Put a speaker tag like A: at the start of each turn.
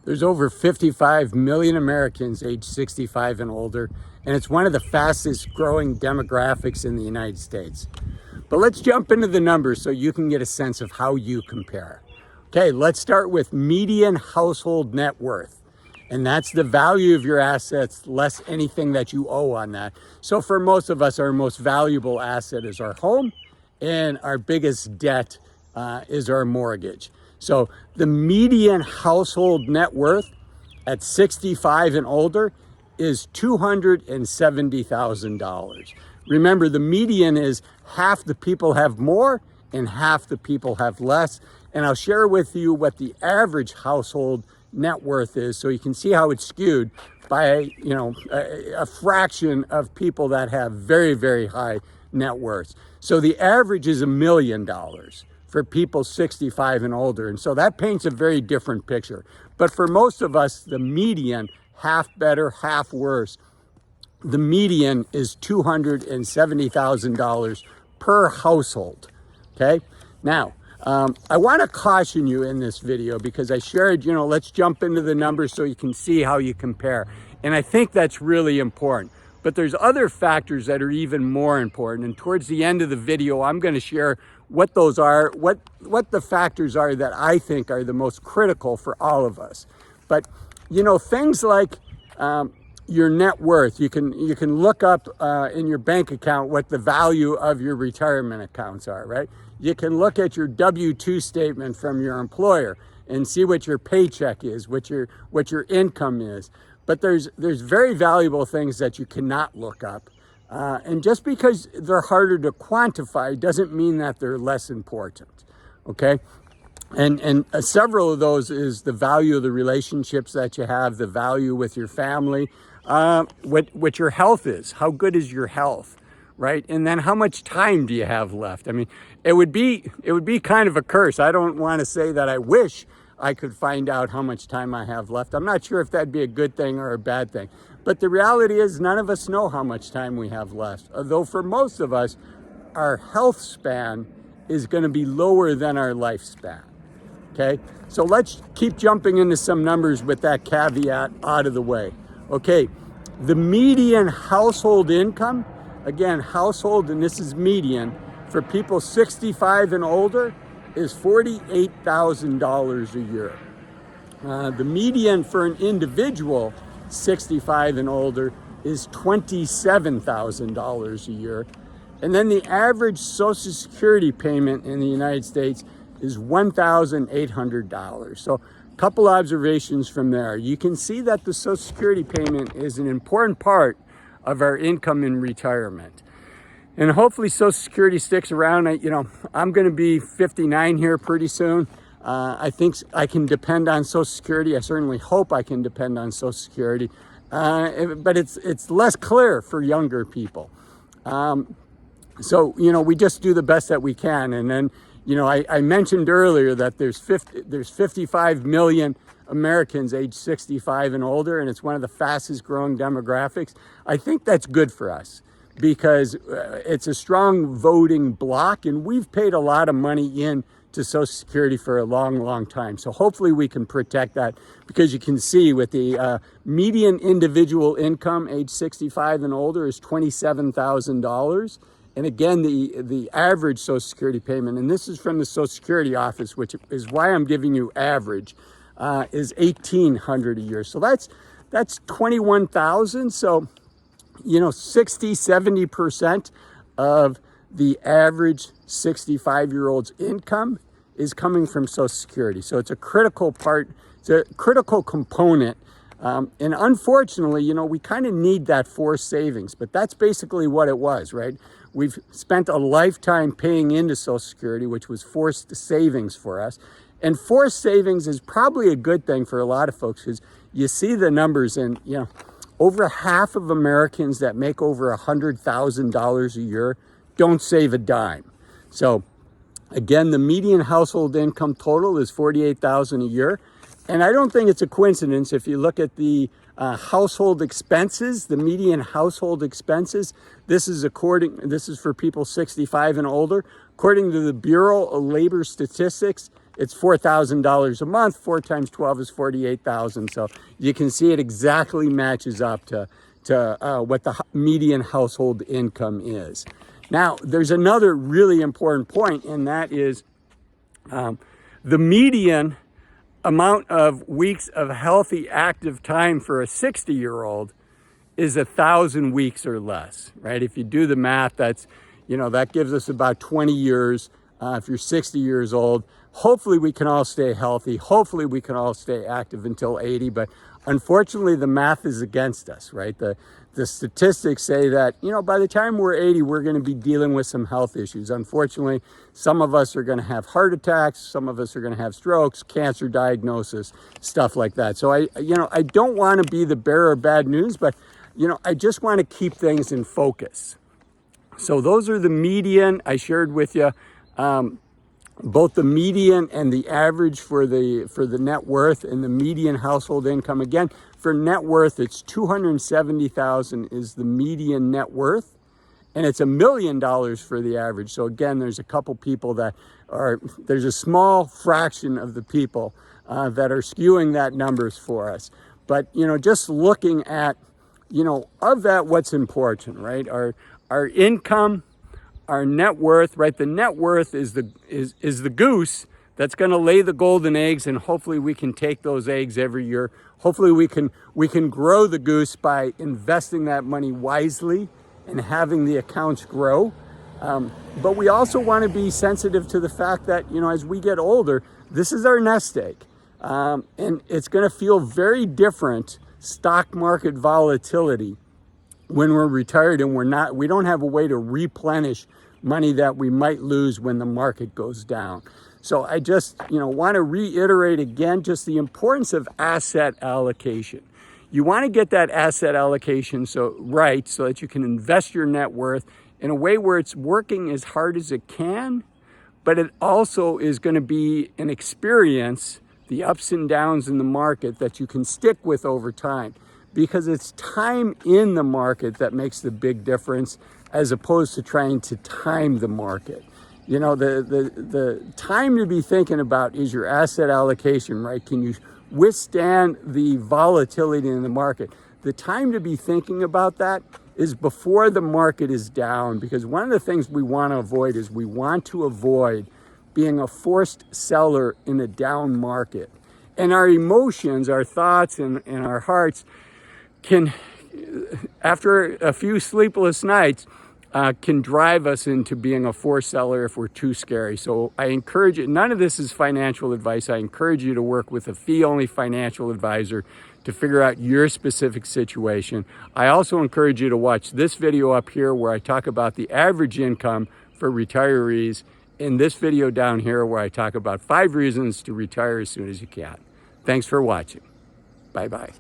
A: There's over 55 million Americans age 65 and older, and it's one of the fastest growing demographics in the United States. But let's jump into the numbers so you can get a sense of how you compare. Okay, let's start with median household net worth. And that's the value of your assets less anything that you owe on that. So for most of us, our most valuable asset is our home, and our biggest debt is our mortgage. So the median household net worth at 65 and older is $270,000. Remember, the median is half the people have more and half the people have less. And I'll share with you what the average household net worth is so you can see how it's skewed by, a fraction of people that have very, very high net worths. So the average is $1 million for people 65 and older. And so that paints a very different picture. But for most of us, the median, half better, half worse, the median is $270,000 per household. Okay. Now, I want to caution you in this video because I shared, let's jump into the numbers so you can see how you compare. And I think that's really important. But there's other factors that are even more important. And towards the end of the video, I'm going to share what those are, what the factors are that I think are the most critical for all of us. But, things like your net worth, you can look up in your bank account what the value of your retirement accounts are, right? You can look at your W-2 statement from your employer and see what your paycheck is, what your income is. But there's very valuable things that you cannot look up. And just because they're harder to quantify doesn't mean that they're less important, okay? And several of those is the value of the relationships that you have, the value with your family, what your health is, how good is your health, right? And then how much time do you have left? I mean, it would be kind of a curse. I don't want to say that I wish I could find out how much time I have left. I'm not sure if that'd be a good thing or a bad thing. But the reality is none of us know how much time we have left. Although for most of us, our health span is going to be lower than our lifespan. Okay, so let's keep jumping into some numbers with that caveat out of the way. Okay, the median household income, again, household, and this is median, for people 65 and older is $48,000 a year. The median for an individual 65 and older is $27,000 a year. And then the average Social Security payment in the United States is $1,800. So a couple observations from there. You can see that the Social Security payment is an important part of our income in retirement. And hopefully Social Security sticks around. I'm going to be 59 here pretty soon. I think I can depend on Social Security. I certainly hope I can depend on Social Security. But it's less clear for younger people. So, we just do the best that we can. And then, I mentioned earlier that there's 55 million Americans age 65 and older, and it's one of the fastest growing demographics. I think that's good for us because it's a strong voting bloc, and we've paid a lot of money in to Social Security for a long, long time. So hopefully we can protect that because you can see with the median individual income age 65 and older is $27,000. And again, the average Social Security payment, and this is from the Social Security office, which is why I'm giving you average, is $1,800 a year. So that's $21,000. So, 60-70% of the average 65-year-old's income is coming from Social Security. So it's a critical part, it's a critical component. And unfortunately, we kind of need that forced savings, but that's basically what it was, right? We've spent a lifetime paying into Social Security, which was forced savings for us. And forced savings is probably a good thing for a lot of folks because you see the numbers and, over half of Americans that make over $100,000 a year don't save a dime. So again, the median household income total is $48,000 a year. And I don't think it's a coincidence if you look at the household expenses, the median household expenses. This is for people 65 and older. According to the Bureau of Labor Statistics, it's $4,000 a month. 4 times 12 is 48,000. So you can see it exactly matches up to what the median household income is. Now, there's another really important point, and that is the median amount of weeks of healthy active time for a 60-year-old is 1,000 weeks or less, right? If you do the math, that's, that gives us about 20 years. If you're 60 years old, hopefully we can all stay healthy. Hopefully we can all stay active until 80, but unfortunately the math is against us, right? The statistics say that, by the time we're 80, we're going to be dealing with some health issues. Unfortunately, some of us are going to have heart attacks. Some of us are going to have strokes, cancer diagnosis, stuff like that. So I don't want to be the bearer of bad news, but, I just want to keep things in focus. So those are the median I shared with you. Both the median and the average for the net worth and the median household income. Again, for net worth, it's $270,000 is the median net worth, and it's $1 million for the average. So again, there's a couple people there's a small fraction of the people that are skewing that numbers for us. But just looking at of that, what's important, right? Our income, our net worth, right? The net worth is the goose that's going to lay the golden eggs, and hopefully we can take those eggs every year. Hopefully we can grow the goose by investing that money wisely and having the accounts grow. But we also want to be sensitive to the fact that, as we get older, this is our nest egg. And it's going to feel very different, stock market volatility, when we're retired and we don't have a way to replenish money that we might lose when the market goes down. So I just, want to reiterate again, just the importance of asset allocation. You want to get that asset allocation so that you can invest your net worth in a way where it's working as hard as it can, but it also is going to be an experience, the ups and downs in the market, that you can stick with over time. Because it's time in the market that makes the big difference, as opposed to trying to time the market. The time to be thinking about is your asset allocation, right? Can you withstand the volatility in the market? The time to be thinking about that is before the market is down, because one of the things we want to avoid is we want to avoid being a forced seller in a down market. And our emotions, our thoughts, and our hearts can, after a few sleepless nights, can drive us into being a forced seller if we're too scary. So I encourage you, none of this is financial advice. I encourage you to work with a fee-only financial advisor to figure out your specific situation. I also encourage you to watch this video up here where I talk about the average income for retirees, and this video down here where I talk about 5 reasons to retire as soon as you can. Thanks for watching. Bye-bye.